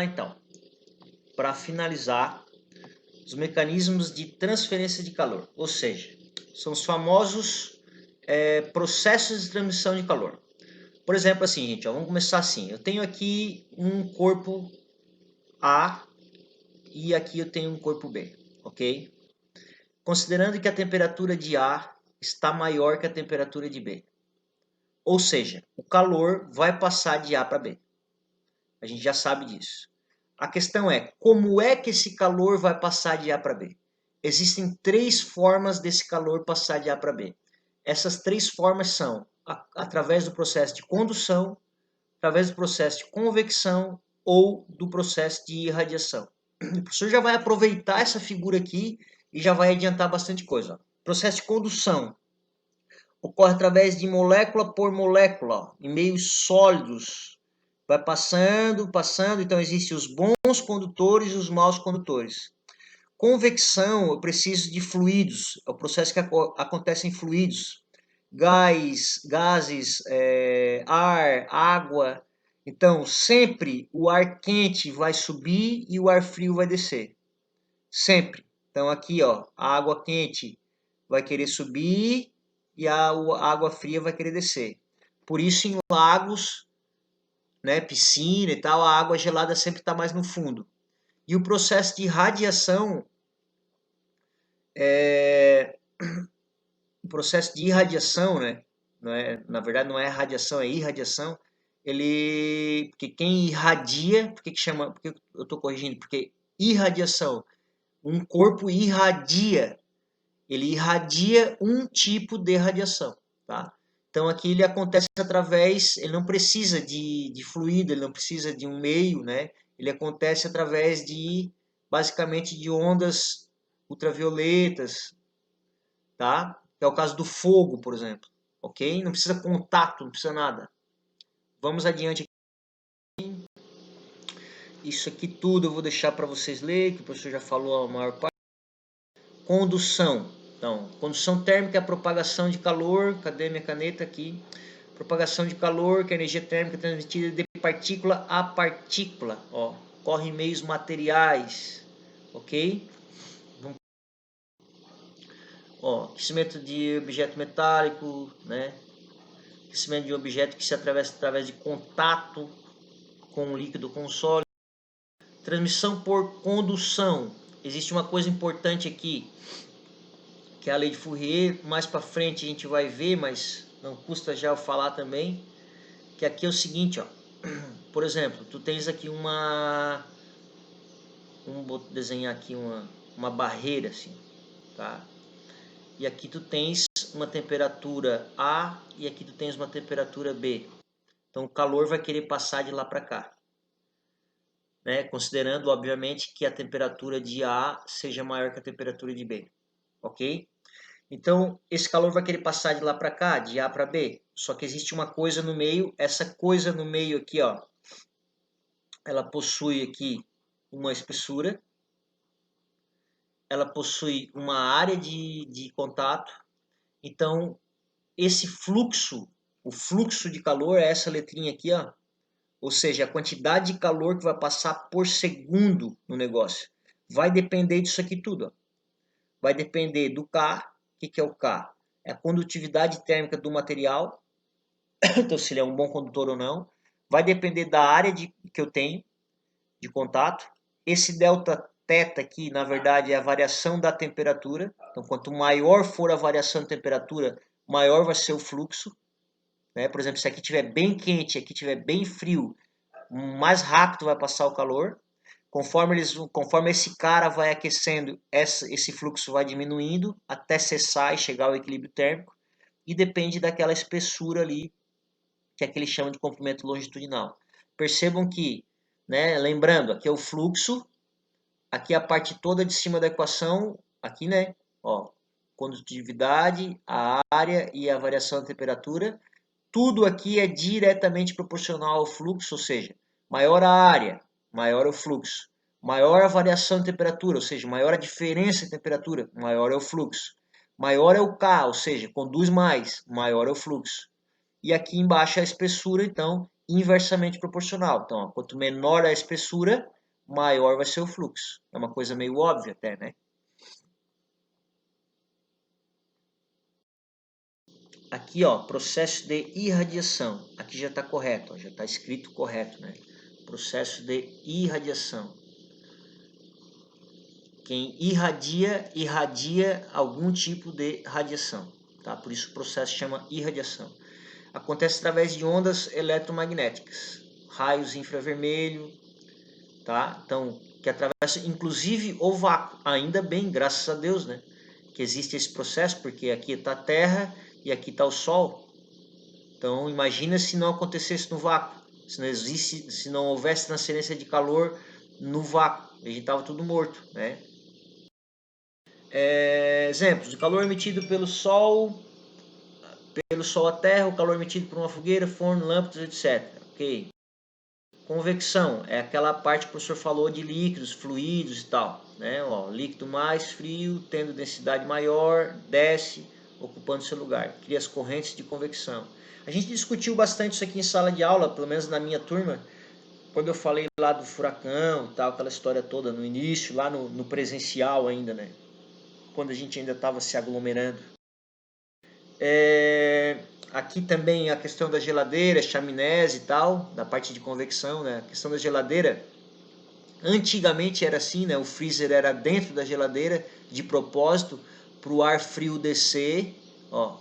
Então, para finalizar, os mecanismos de transferência de calor, ou seja, são os famosos processos de transmissão de calor. Por exemplo, assim, gente, ó, vamos começar assim. Eu tenho aqui um corpo A e aqui eu tenho um corpo B, ok? Considerando que a temperatura de A está maior que a temperatura de B. Ou seja, o calor vai passar de A para B. A gente já sabe disso. A questão é, como é que esse calor vai passar de A para B? Existem três formas desse calor passar de A para B. Essas três formas são através do processo de condução, através do processo de convecção ou do processo de irradiação. O professor já vai aproveitar essa figura aqui e já vai adiantar bastante coisa. Ó. Processo de condução ocorre através de molécula por molécula, em meios sólidos. Vai passando, então existem os bons condutores e os maus condutores. Convecção, eu preciso de fluidos, é o processo que acontece em fluidos. Gases, ar, água. Então, sempre o ar quente vai subir e o ar frio vai descer. Sempre. Então, aqui, ó, a água quente vai querer subir e a água fria vai querer descer. Por isso, em lagos, né, piscina e tal, a água gelada sempre está mais no fundo. E o processo de radiação, o processo de irradiação, né, na verdade não é radiação, é irradiação, porque quem irradia, por que chama, porque eu estou corrigindo, porque irradiação, um corpo irradia, ele irradia um tipo de radiação, tá? Então aqui ele acontece através, ele não precisa de fluido, ele não precisa de um meio, né? Ele acontece através basicamente, de ondas ultravioletas, tá? Que é o caso do fogo, por exemplo, ok? Não precisa contato, não precisa nada. Vamos adiante. Isso aqui tudo eu vou deixar para vocês lerem, que o professor já falou a maior parte. Condução. Então, condução térmica é a propagação de calor. Cadê minha caneta aqui? Propagação de calor, que é a energia térmica transmitida de partícula a partícula. Ó, corre em meios materiais. Ok? Ó, aquecimento de objeto metálico, né? Aquecimento de um objeto que se atravessa através de contato com um líquido, com um sólido. Transmissão por condução. Existe uma coisa importante aqui, que é a lei de Fourier. Mais para frente a gente vai ver, mas não custa já eu falar também, que aqui é o seguinte, ó. Por exemplo, tu tens aqui vou desenhar aqui uma barreira assim, tá? E aqui tu tens uma temperatura A e aqui tu tens uma temperatura B. Então o calor vai querer passar de lá para cá, né? Considerando, obviamente, que a temperatura de A seja maior que a temperatura de B, ok? Então, esse calor vai querer passar de lá para cá, de A para B. Só que existe uma coisa no meio. Essa coisa no meio aqui, ó, ela possui aqui uma espessura. Ela possui uma área de contato. Então, esse fluxo, o fluxo de calor é essa letrinha aqui, ó. Ou seja, a quantidade de calor que vai passar por segundo no negócio. Vai depender disso aqui tudo, ó. Vai depender do K. O que é o K? É a condutividade térmica do material. Então, se ele é um bom condutor ou não. Vai depender da área que eu tenho de contato. Esse delta θ aqui, na verdade, é a variação da temperatura. Então, quanto maior for a variação de temperatura, maior vai ser o fluxo. Né? Por exemplo, se aqui estiver bem quente, aqui estiver bem frio, mais rápido vai passar o calor. Conforme esse cara vai aquecendo, esse fluxo vai diminuindo até cessar e chegar ao equilíbrio térmico. E depende daquela espessura ali, que é que ele chama de comprimento longitudinal. Percebam que, né, lembrando, aqui é o fluxo, aqui é a parte toda de cima da equação, aqui, né, ó, condutividade, a área e a variação da temperatura. Tudo aqui é diretamente proporcional ao fluxo, ou seja, maior a área, maior o fluxo. Maior a variação de temperatura, ou seja, maior a diferença de temperatura, maior é o fluxo. Maior é o K, ou seja, conduz mais, maior é o fluxo. E aqui embaixo a espessura, então, inversamente proporcional. Então, ó, quanto menor a espessura, maior vai ser o fluxo. É uma coisa meio óbvia até, né? Aqui, ó, processo de irradiação. Aqui já está correto, ó, já está escrito correto, né? Processo de irradiação. Quem irradia, irradia algum tipo de radiação, tá? Por isso o processo chama irradiação. Acontece através de ondas eletromagnéticas, raios infravermelho, tá? Então, que atravessa inclusive o vácuo. Ainda bem, graças a Deus, né? Que existe esse processo, porque aqui está a Terra e aqui está o Sol. Então, imagina se não acontecesse no vácuo, se não houvesse transferência de calor no vácuo, a gente estava tudo morto, né? Exemplos de calor emitido pelo Sol à Terra, o calor emitido por uma fogueira, forno, lâmpadas, etc. Ok. Convecção é aquela parte que o professor falou de líquidos, fluidos e tal, né? Ó, líquido mais frio, tendo densidade maior, desce, ocupando seu lugar, cria as correntes de convecção. A gente discutiu bastante isso aqui em sala de aula, pelo menos na minha turma, quando eu falei lá do furacão, tal, aquela história toda no início, lá no presencial ainda, né? Quando a gente ainda estava se aglomerando. Aqui também a questão da geladeira, chaminés e tal, da parte de convecção, né? A questão da geladeira, antigamente era assim, né? O freezer era dentro da geladeira, de propósito, para o ar frio descer, ó,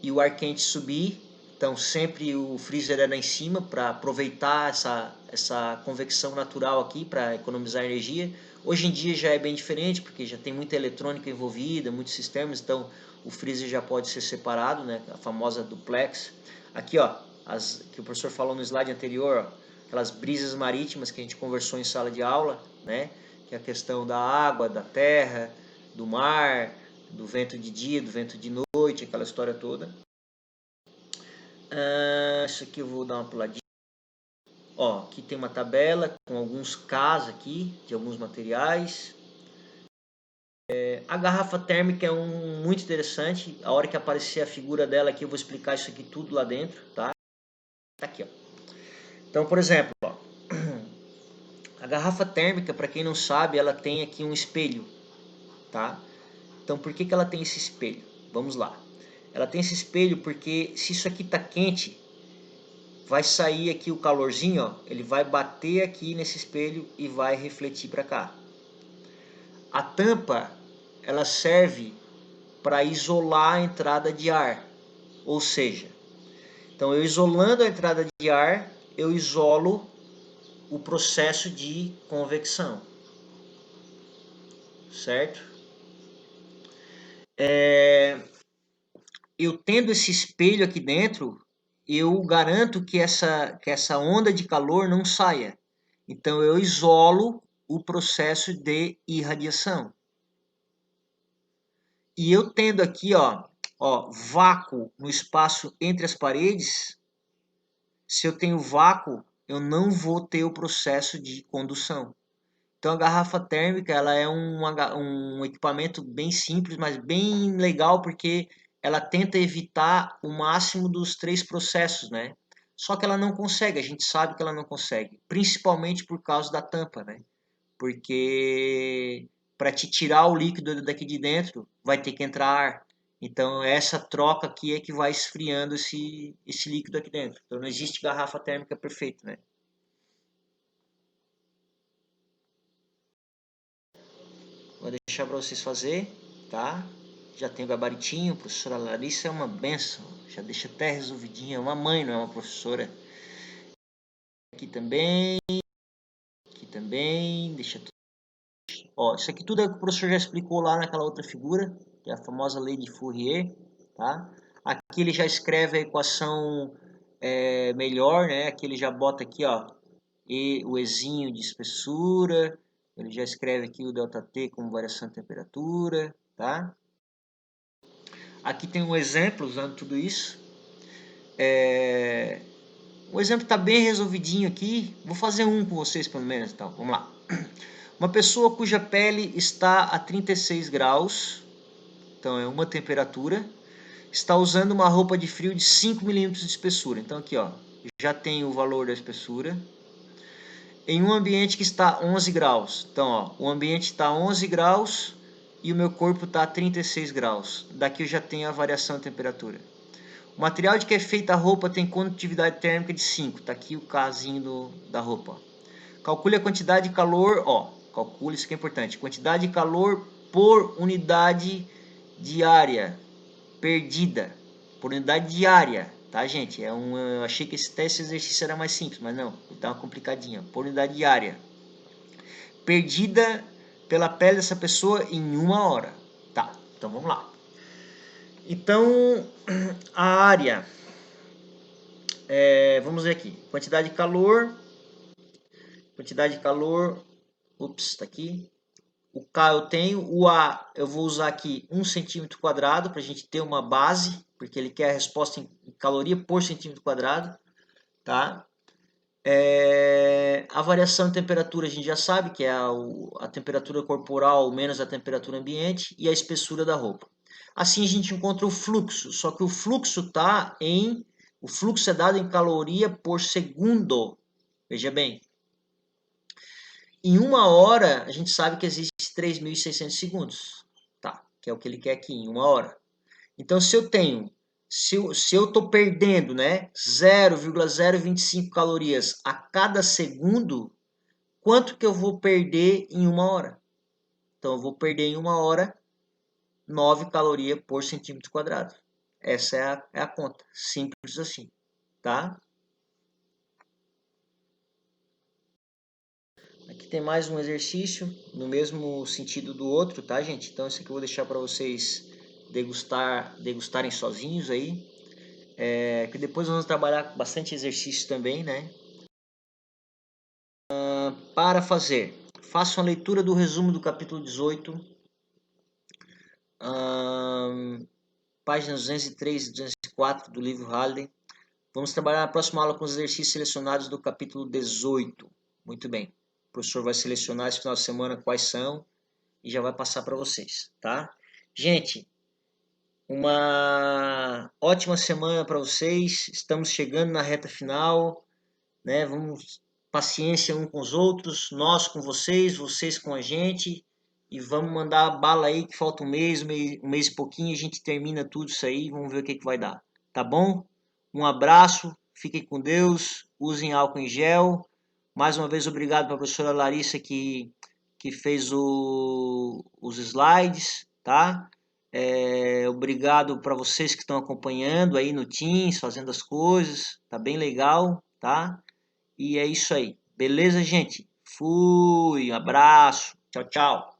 e o ar quente subir. Então sempre o freezer era em cima para aproveitar essa convecção natural aqui para economizar energia. Hoje em dia já é bem diferente, porque já tem muita eletrônica envolvida, muitos sistemas, então o freezer já pode ser separado, né? A famosa duplex. Aqui, ó, que o professor falou no slide anterior, ó, aquelas brisas marítimas que a gente conversou em sala de aula, né? Que é a questão da água, da terra, do mar, do vento de dia, do vento de noite, aquela história toda. Isso aqui eu vou dar uma puladinha. Ó, aqui tem uma tabela com alguns Ks aqui, de alguns materiais. A garrafa térmica é muito interessante. A hora que aparecer a figura dela aqui, eu vou explicar isso aqui tudo lá dentro, tá? Tá aqui, ó. Então, por exemplo, ó, a garrafa térmica, para quem não sabe, ela tem aqui um espelho, tá? Então, por que ela tem esse espelho? Vamos lá. Ela tem esse espelho porque se isso aqui tá quente, vai sair aqui o calorzinho, ó, ele vai bater aqui nesse espelho e vai refletir para cá. A tampa, ela serve para isolar a entrada de ar, ou seja, então eu isolando a entrada de ar, eu isolo o processo de convecção, certo? Eu tendo esse espelho aqui dentro, eu garanto que essa onda de calor não saia. Então eu isolo o processo de irradiação. E eu tendo aqui, ó, vácuo no espaço entre as paredes, se eu tenho vácuo, eu não vou ter o processo de condução. Então a garrafa térmica ela é um equipamento bem simples, mas bem legal porque ela tenta evitar o máximo dos 3 processos, né? Só que ela não consegue, a gente sabe que ela não consegue, principalmente por causa da tampa, né? Porque para te tirar o líquido daqui de dentro vai ter que entrar ar. Então essa troca aqui é que vai esfriando esse líquido aqui dentro. Então não existe garrafa térmica perfeita, né? Vou deixar para vocês fazer, tá? Já tem o gabaritinho, professora Larissa é uma benção, já deixa até resolvidinha, é uma mãe, não é uma professora. Aqui também, deixa tudo. Ó, isso aqui tudo é o que o professor já explicou lá naquela outra figura, que é a famosa lei de Fourier, tá? Aqui ele já escreve a equação melhor, né? Aqui ele já bota aqui, ó, o Ezinho de espessura, ele já escreve aqui o ΔT como variação de temperatura, tá? Aqui tem um exemplo usando tudo isso. O exemplo está bem resolvidinho aqui. Vou fazer um com vocês pelo menos. Então, vamos lá. Uma pessoa cuja pele está a 36 graus, então é uma temperatura, está usando uma roupa de frio de 5 milímetros de espessura. Então aqui, ó, já tenho o valor da espessura. Em um ambiente que está 11 graus. Então, ó, o ambiente está 11 graus e o meu corpo está a 36 graus. Daqui eu já tenho a variação de temperatura. O material de que é feita a roupa tem condutividade térmica de 5. Está aqui o casinho da roupa. Calcule a quantidade de calor. Calcule, isso que é importante. Quantidade de calor por unidade diária perdida. Por unidade diária. Tá, gente? Eu achei que esse exercício era mais simples, mas não. Tá uma complicadinha. Por unidade diária. Perdida pela pele dessa pessoa em 1 hora. Tá, então vamos lá. Então, a área, vamos ver aqui, quantidade de calor, tá aqui, o K eu tenho, o A eu vou usar aqui 1 centímetro quadrado, para a gente ter uma base, porque ele quer a resposta em caloria por centímetro quadrado, tá? A variação de temperatura a gente já sabe, que é a temperatura corporal menos a temperatura ambiente, e a espessura da roupa. Assim a gente encontra o fluxo, só que o fluxo é dado em caloria por segundo. Veja bem, em 1 hora a gente sabe que existe 3.600 segundos, tá? Que é o que ele quer aqui, em 1 hora. Então se eu estou perdendo, né, 0,025 calorias a cada segundo, quanto que eu vou perder em 1 hora? Então eu vou perder em 1 hora 9 calorias por centímetro quadrado. Essa é a conta, simples assim, tá? Aqui tem mais um exercício, no mesmo sentido do outro, tá, gente? Então esse aqui eu vou deixar para vocês degustarem sozinhos aí. Que depois vamos trabalhar bastante exercício também, né? Para fazer, faça uma leitura do resumo do capítulo 18, páginas 203 e 204 do livro Halliday. Vamos trabalhar na próxima aula com os exercícios selecionados do capítulo 18. Muito bem. O professor vai selecionar esse final de semana quais são e já vai passar para vocês, tá? Gente, uma ótima semana para vocês. Estamos chegando na reta final, né? Vamos paciência uns com os outros, nós com vocês, vocês com a gente, e vamos mandar a bala aí que falta um mês e pouquinho, a gente termina tudo isso aí, vamos ver o que vai dar. Tá bom? Um abraço, fiquem com Deus, usem álcool em gel. Mais uma vez, obrigado para a professora Larissa que fez os slides, tá? Obrigado para vocês que estão acompanhando aí no Teams, fazendo as coisas, tá bem legal, tá? E é isso aí. Beleza, gente? Fui, abraço, tchau, tchau.